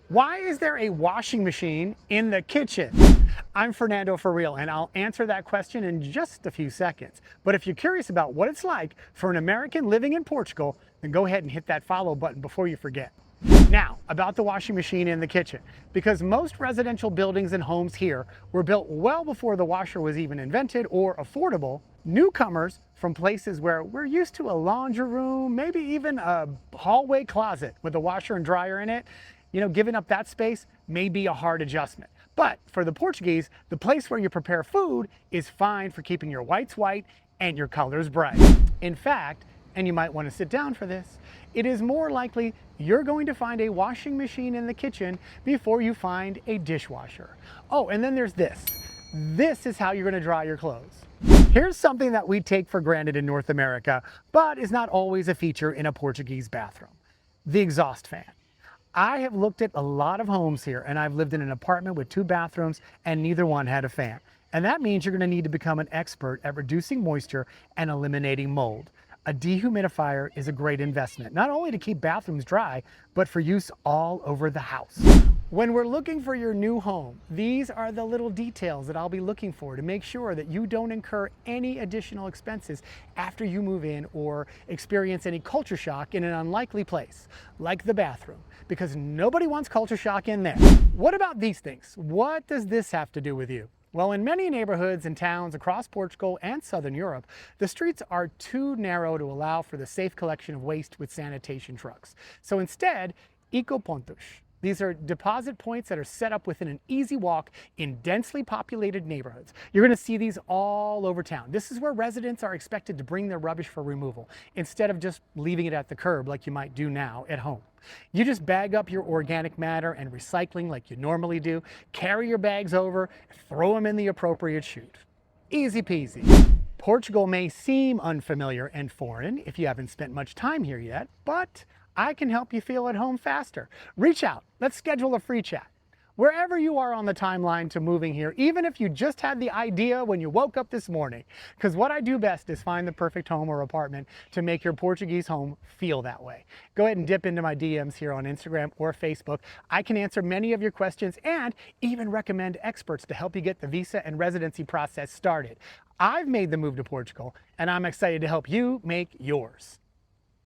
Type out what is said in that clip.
Why is there a washing machine in the kitchen? I'm Fernando for real, and I'll answer that question in just a few seconds. But if you're curious about what it's like for an American living in Portugal, then go ahead and hit that follow button before you forget. Now, about the washing machine in the kitchen. Because most residential buildings and homes here were built well before the washer was even invented or affordable, newcomers from places where we're used to a laundry room, maybe even a hallway closet with a washer and dryer in it, giving up that space may be a hard adjustment. But for the Portuguese, the place where you prepare food is fine for keeping your whites white and your colors bright. In fact, and you might want to sit down for this, it is more likely you're going to find a washing machine in the kitchen before you find a dishwasher. Oh, and then there's this. This is how you're going to dry your clothes. Here's something that we take for granted in North America, but is not always a feature in a Portuguese bathroom: the exhaust fan. I have looked at a lot of homes here, and I've lived in an apartment with 2 bathrooms and neither one had a fan. And that means you're going to need to become an expert at reducing moisture and eliminating mold. A dehumidifier is a great investment, not only to keep bathrooms dry, but for use all over the house. When we're looking for your new home, these are the little details that I'll be looking for to make sure that you don't incur any additional expenses after you move in or experience any culture shock in an unlikely place, like the bathroom, because nobody wants culture shock in there. What about these things? What does this have to do with you? Well, in many neighborhoods and towns across Portugal and Southern Europe, the streets are too narrow to allow for the safe collection of waste with sanitation trucks. So instead, ecopontos. These are deposit points that are set up within an easy walk in densely populated neighborhoods. You're going to see these all over town. This is where residents are expected to bring their rubbish for removal, instead of just leaving it at the curb like you might do now at home. You just bag up your organic matter and recycling like you normally do, carry your bags over, throw them in the appropriate chute. Easy peasy. Portugal may seem unfamiliar and foreign if you haven't spent much time here yet, but I can help you feel at home faster. Reach out. Let's schedule a free chat. Wherever you are on the timeline to moving here, even if you just had the idea when you woke up this morning, because what I do best is find the perfect home or apartment to make your Portuguese home feel that way. Go ahead and dip into my DMs here on Instagram or Facebook. I can answer many of your questions and even recommend experts to help you get the visa and residency process started. I've made the move to Portugal, and I'm excited to help you make yours.